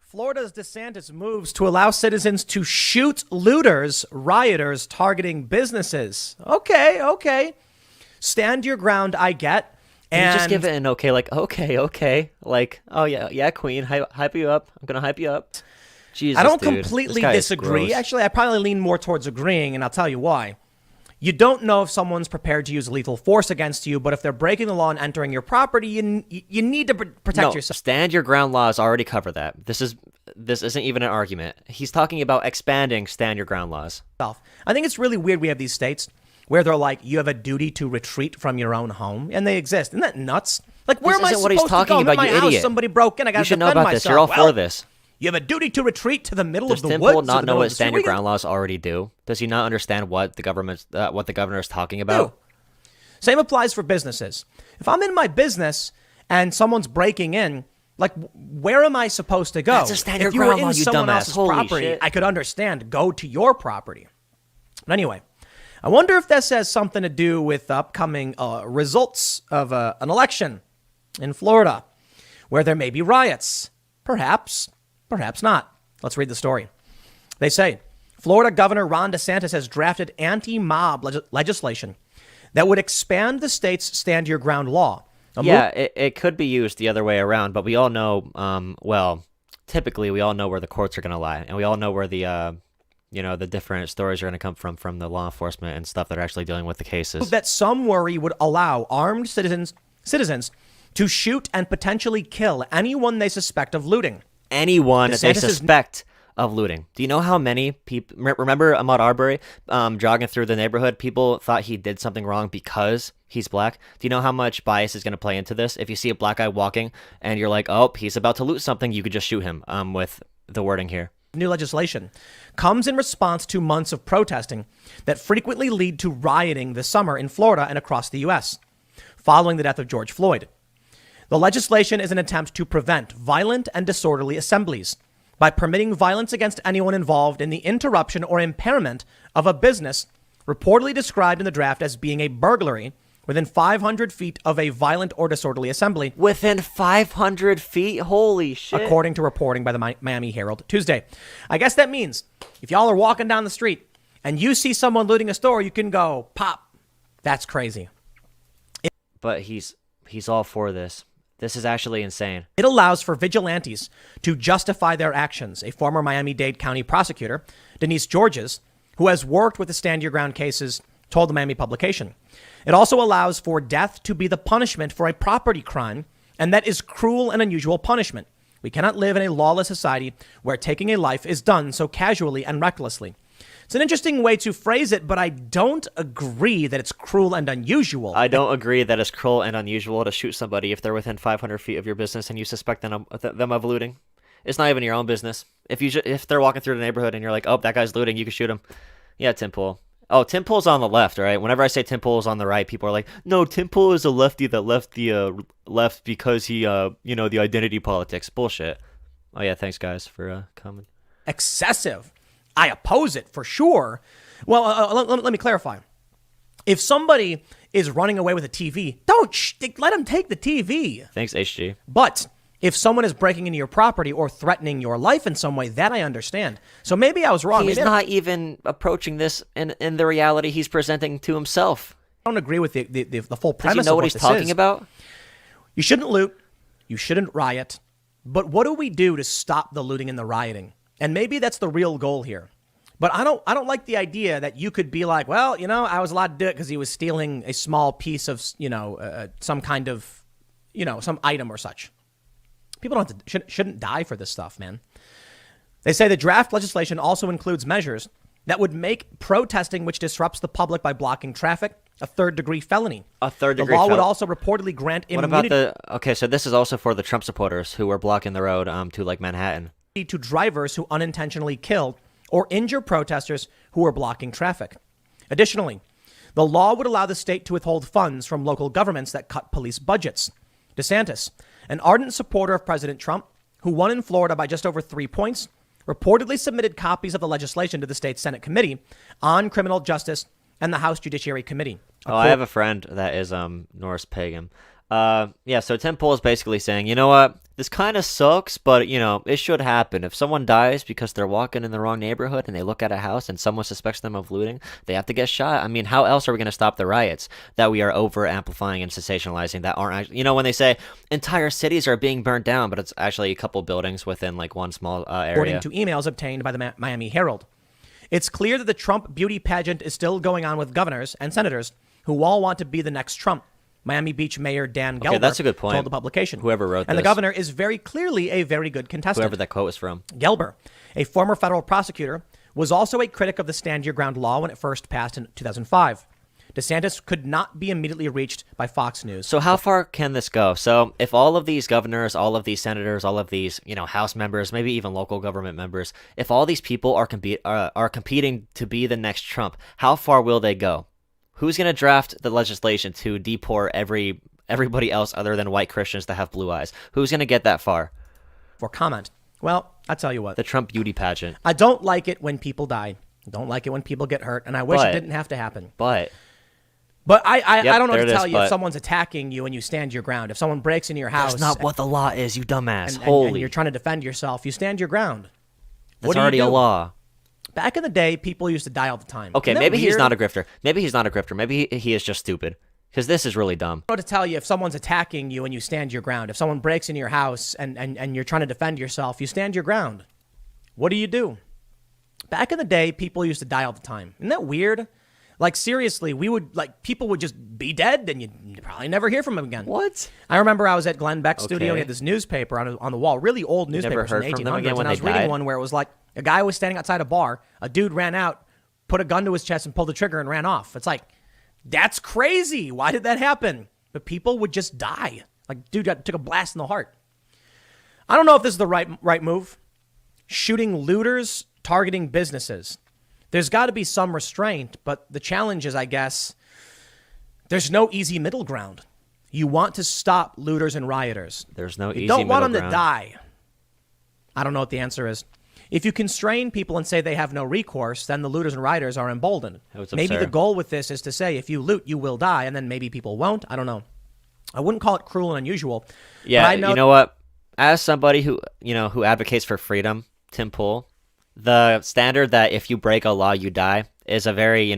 Florida's DeSantis moves to allow citizens to shoot looters, rioters targeting businesses. Okay. Stand your ground, I get. And you just give it an okay, like, okay. Like, oh, yeah, Queen, hype you up. I'm going to hype you up. Jesus, I don't dude. completely disagree. Actually, I probably lean more towards agreeing, and I'll tell you why. You don't know if someone's prepared to use lethal force against you, but if they're breaking the law and entering your property, you need to protect yourself. Stand your ground laws already cover that. This isn't even an argument. He's talking about expanding stand your ground laws. I think it's really weird we have these states where they're like, you have a duty to retreat from your own home, and they exist. Isn't that nuts? Like, where am I supposed to go? I'm in my house, somebody broke in, I got to defend myself. You should know about this. You're all for this. You have a duty to retreat to the middle of the woods. Does Tim Pool not know what stand your ground laws already do? Does he not understand what the governor is talking about? Same applies for businesses. If I'm in my business and someone's breaking in, like, where am I supposed to go? That's a stand your ground law, you dumbass. Holy shit. I could understand. Go to your property. But anyway, I wonder if this has something to do with upcoming results of an election in Florida, where there may be riots. Perhaps not. Let's read the story. They say Florida Governor Ron DeSantis has drafted anti-mob legislation that would expand the state's stand your ground law. It could be used the other way around, but we all know, typically we all know where the courts are going to lie, and we all know where the different stories are going to come from the law enforcement and stuff that are actually dealing with the cases. That some worry would allow armed citizens to shoot and potentially kill anyone they suspect of looting. Anyone they suspect of looting. Do you know how many people, remember Ahmaud Arbery jogging through the neighborhood? People thought he did something wrong because he's black. Do you know how much bias is going to play into this? If you see a black guy walking and you're like, oh, he's about to loot something, you could just shoot him with the wording here. New legislation comes in response to months of protesting that frequently lead to rioting this summer in Florida and across the U.S. following the death of George Floyd. The legislation is an attempt to prevent violent and disorderly assemblies by permitting violence against anyone involved in the interruption or impairment of a business reportedly described in the draft as being a burglary within 500 feet of a violent or disorderly assembly. Within 500 feet? Holy shit. According to reporting by the Miami Herald Tuesday. I guess that means if y'all are walking down the street and you see someone looting a store, you can go, pop. That's crazy. But he's all for this. This is actually insane. It allows for vigilantes to justify their actions. A former Miami-Dade County prosecutor, Denise Georges, who has worked with the Stand Your Ground cases, told the Miami publication. It also allows for death to be the punishment for a property crime, and that is cruel and unusual punishment. We cannot live in a lawless society where taking a life is done so casually and recklessly. It's an interesting way to phrase it, but I don't agree that it's cruel and unusual. I don't agree that it's cruel and unusual to shoot somebody if they're within 500 feet of your business and you suspect them of looting. It's not even your own business. If they're walking through the neighborhood and you're like, oh, that guy's looting, you can shoot him. Yeah, Tim Pool. Oh, Tim Pool's on the left, right? Whenever I say Tim Pool's on the right, people are like, no, Tim Pool is a lefty that left the left because he, the identity politics. Bullshit. Oh, yeah, thanks, guys, for coming. Excessive. I oppose it for sure. Well, let me clarify. If somebody is running away with a TV, don't let them take the TV. Thanks, HG. But if someone is breaking into your property or threatening your life in some way, that I understand. So maybe I was wrong. He's not even approaching this in the reality he's presenting to himself. I don't agree with the full premise. Does he know what he's talking about? You shouldn't loot. You shouldn't riot. But what do we do to stop the looting and the rioting? And maybe that's the real goal here. But I don't like the idea that you could be like, well, I was allowed to do it because he was stealing a small piece of, some kind of, some item or such. People shouldn't die for this stuff, man. They say the draft legislation also includes measures that would make protesting which disrupts the public by blocking traffic a third-degree felony. A third-degree felony. The law would also reportedly grant immunity. What about okay, so this is also for the Trump supporters who were blocking the road to like Manhattan. To drivers who unintentionally killed or injure protesters who are blocking traffic. Additionally, the law would allow the state to withhold funds from local governments that cut police budgets. DeSantis, an ardent supporter of President Trump, who won in Florida by just over 3 points, reportedly submitted copies of the legislation to the state's Senate Committee on Criminal Justice and the House Judiciary Committee. Oh, I have a friend that is Norris Pagan. Yeah, so Tim Pool is basically saying, you know what? This kind of sucks, but, it should happen. If someone dies because they're walking in the wrong neighborhood and they look at a house and someone suspects them of looting, they have to get shot. I mean, how else are we going to stop the riots that we are over-amplifying and sensationalizing that aren't actually, when they say entire cities are being burnt down, but it's actually a couple buildings within, like, one small area. According to emails obtained by the Miami Herald. It's clear that the Trump beauty pageant is still going on with governors and senators who all want to be the next Trump. Miami Beach Mayor Dan Gelber that's a good point. told the publication. Whoever wrote and this. the governor is very clearly a very good contestant. Whoever that quote was from. Gelber, a former federal prosecutor, was also a critic of the Stand Your Ground law when it first passed in 2005. DeSantis could not be immediately reached by Fox News. So how far can this go? So if all of these governors, all of these senators, all of these, House members, maybe even local government members, if all these people are competing to be the next Trump, how far will they go? Who's going to draft the legislation to deport everybody else other than white Christians that have blue eyes? Who's going to get that far? For comment. Well, I tell you what. The Trump beauty pageant. I don't like it when people die. I don't like it when people get hurt, and I wish it didn't have to happen. But I don't know what to tell you but if someone's attacking you and you stand your ground. If someone breaks into your house. That's not what the law is, you dumbass. And you're trying to defend yourself, you stand your ground. That's already a law. Back in the day, people used to die all the time. Okay, maybe he's not a grifter. Maybe he's not a grifter. Maybe he is just stupid. Because this is really dumb. I don't know what to tell you if someone's attacking you and you stand your ground. If someone breaks into your house and you're trying to defend yourself, you stand your ground. What do? Back in the day, people used to die all the time. Isn't that weird? Like, seriously, people would just be dead and you'd probably never hear from them again. What? I remember I was at Glenn Beck's studio and he had this newspaper on the wall, really old newspaper from the 1800s. And I was reading one where it was like a guy was standing outside a bar, a dude ran out, put a gun to his chest and pulled the trigger and ran off. It's like, that's crazy. Why did that happen? But people would just die. Like, dude took a blast in the heart. I don't know if this is the right move. Shooting looters, targeting businesses. There's got to be some restraint, but the challenge is, I guess, there's no easy middle ground. You want to stop looters and rioters. There's no easy middle ground. You don't want them ground. to die. I don't know what the answer is. If you constrain people and say they have no recourse, then the looters and rioters are emboldened. Maybe the goal with this is to say, if you loot, you will die, and then maybe people won't. I don't know. I wouldn't call it cruel and unusual. Yeah, you know what? As somebody who advocates for freedom, Tim Pool, the standard that if you break a law, you die is a very,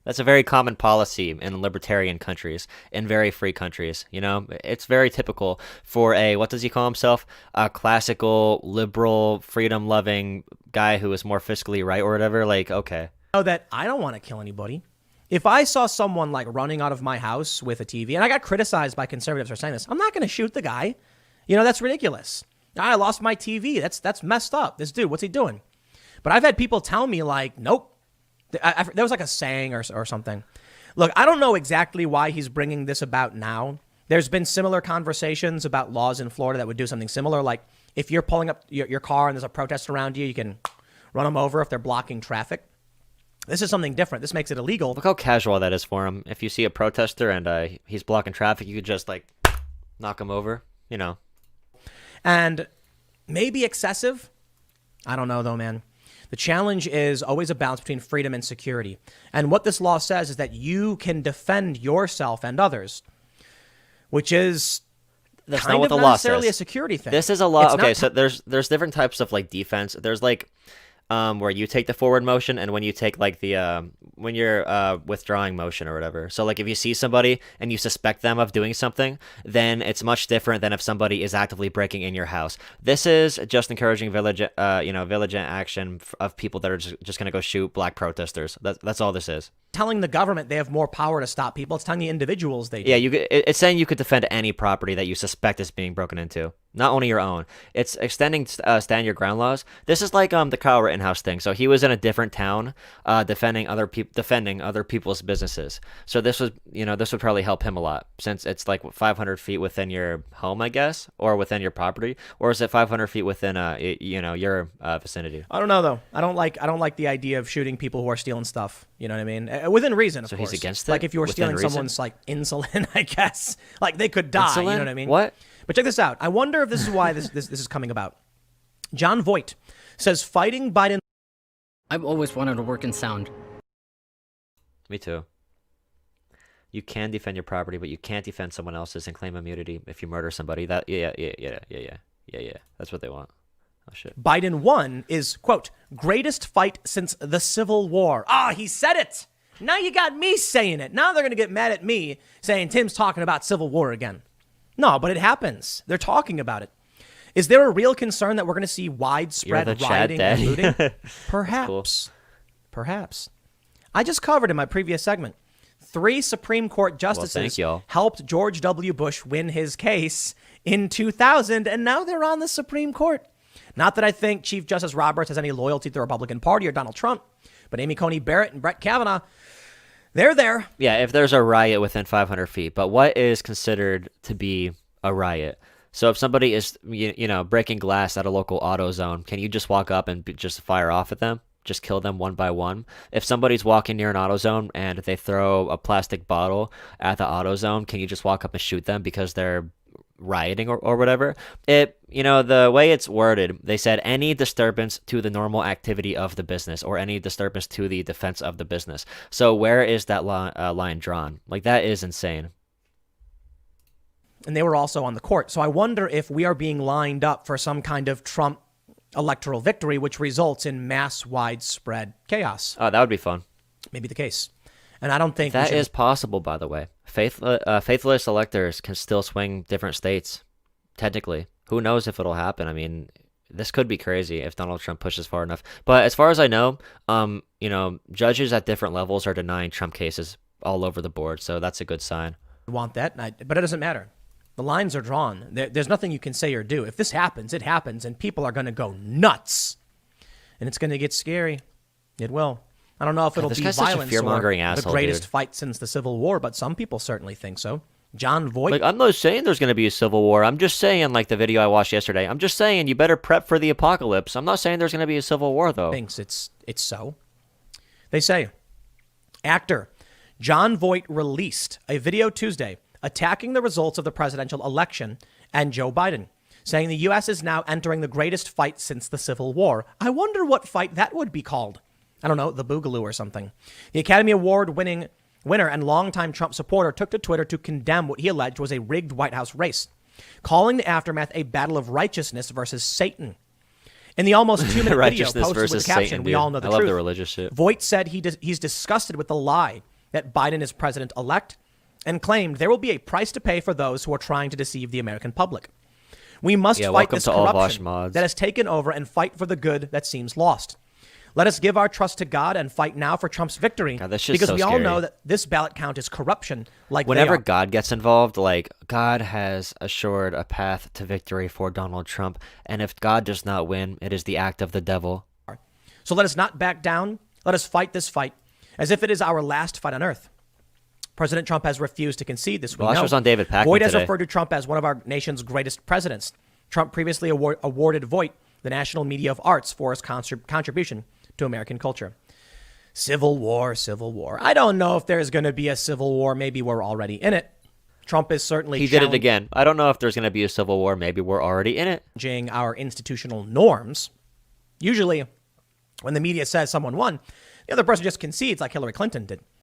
that's a very common policy in libertarian countries, in very free countries. It's very typical for what does he call himself? A classical, liberal, freedom-loving guy who is more fiscally right or whatever. Like, okay. That I don't want to kill anybody. If I saw someone like running out of my house with a TV, and I got criticized by conservatives for saying this, I'm not going to shoot the guy. That's ridiculous. I lost my TV. That's messed up. This dude, what's he doing? But I've had people tell me like, nope. There was like a saying or something. Look, I don't know exactly why he's bringing this about now. There's been similar conversations about laws in Florida that would do something similar. Like if you're pulling up your car and there's a protest around you, you can run them over if they're blocking traffic. This is something different. This makes it illegal. Look how casual that is for him. If you see a protester and he's blocking traffic, you could just like knock him over, And maybe excessive. I don't know though, man. The challenge is always a balance between freedom and security. And what this law says is that you can defend yourself and others, which is that's kind not what of the not law necessarily says. a security thing. This is a law. It's Okay, not so there's different types of like defense. There's like where you take the forward motion and when you take like the when you're withdrawing motion or whatever. So like if you see somebody and you suspect them of doing something, then it's much different than if somebody is actively breaking in your house. This is just encouraging vigilant action of people that are just going to go shoot black protesters. That's all this is. Telling the government they have more power to stop people. It's telling the individuals they do. Yeah, it's saying you could defend any property that you suspect is being broken into, not only your own. It's extending stand your ground laws. This is like the Kyle Rittenhouse thing. So he was in a different town, defending other people's businesses. So this was, this would probably help him a lot since it's like 500 feet within your home, I guess, or within your property, or is it 500 feet within your vicinity? I don't know though. I don't like the idea of shooting people who are stealing stuff. You know what I mean? Within reason, of course. So he's against it? Like if you were Within stealing reason? someone's like insulin, I guess. Like they could die. Insulin? You know what I mean? What? But check this out. I wonder if this is why this is coming about. John Voight says fighting Biden. I've always wanted to work in sound. Me too. You can defend your property, but you can't defend someone else's and claim immunity if you murder somebody. That yeah. That's what they want. Oh shit. Biden won is, quote, greatest fight since the Civil War. Ah, he said it. Now you got me saying it. Now they're going to get mad at me saying Tim's talking about Civil War again. No, but it happens. They're talking about it. Is there a real concern that we're going to see widespread rioting and looting? Perhaps. Cool. Perhaps. I just covered in my previous segment. 3 Supreme Court justices helped George W. Bush win his case in 2000, and now they're on the Supreme Court. Not that I think Chief Justice Roberts has any loyalty to the Republican Party or Donald Trump, but Amy Coney Barrett and Brett Kavanaugh, they're there. Yeah, if there's a riot within 500 feet. But what is considered to be a riot? So if somebody is, breaking glass at a local AutoZone, can you just walk up and just fire off at them? Just kill them one by one? If somebody's walking near an AutoZone and they throw a plastic bottle at the AutoZone, can you just walk up and shoot them because they're rioting or whatever? The way it's worded, they said any disturbance to the normal activity of the business or any disturbance to the defense of the business. So where is that line drawn? Like, that is insane. And they were also on the court. So I wonder if we are being lined up for some kind of Trump electoral victory, which results in mass widespread chaos. Oh, that would be fun. Maybe the case. And I don't think that is possible, by the way. Faithless electors can still swing different states, technically. Who knows if it'll happen? I mean, this could be crazy if Donald Trump pushes far enough. But as far as I know, judges at different levels are denying Trump cases all over the board. So that's a good sign. Want that, but it doesn't matter. The lines are drawn. There's nothing you can say or do. If this happens, it happens, and people are going to go nuts, and it's going to get scary. It will. I don't know if it'll be violence or the greatest fight since the Civil War, but some people certainly think so. Jon Voight. I'm not saying there's going to be a civil war. I'm just saying, like the video I watched yesterday, I'm just saying you better prep for the apocalypse. I'm not saying there's going to be a civil war, though. Thinks it's so. They say actor Jon Voight released a video Tuesday attacking the results of the presidential election and Joe Biden, saying the U.S. is now entering the greatest fight since the Civil War. I wonder what fight that would be called. I don't know, the Boogaloo or something. The Academy Award winner and longtime Trump supporter took to Twitter to condemn what he alleged was a rigged White House race, calling the aftermath a battle of righteousness versus Satan. In the almost 2-minute video posted with the caption, Satan, we all know the truth. I love the religious shit. Voight said he's disgusted with the lie that Biden is president-elect and claimed there will be a price to pay for those who are trying to deceive the American public. We must fight this corruption that has taken over and fight for the good that seems lost. Let us give our trust to God and fight now for Trump's victory, God, because we all know that this ballot count is corruption. Whenever God gets involved, God has assured a path to victory for Donald Trump. And if God does not win, it is the act of the devil. So let us not back down. Let us fight this fight as if it is our last fight on earth. President Trump has refused to concede this. Well, I was on David Pakman Voight has today. referred to Trump as one of our nation's greatest presidents. Trump previously awarded Voight the National Media of Arts for his contribution to American culture. Civil War. I don't know if there's going to be a civil war. Maybe we're already in it. Trump is certainly He did it again. I don't know if there's going to be a civil war. Maybe we're already in it. Changing our institutional norms. Usually, when the media says someone won, the other person just concedes like Hillary Clinton did.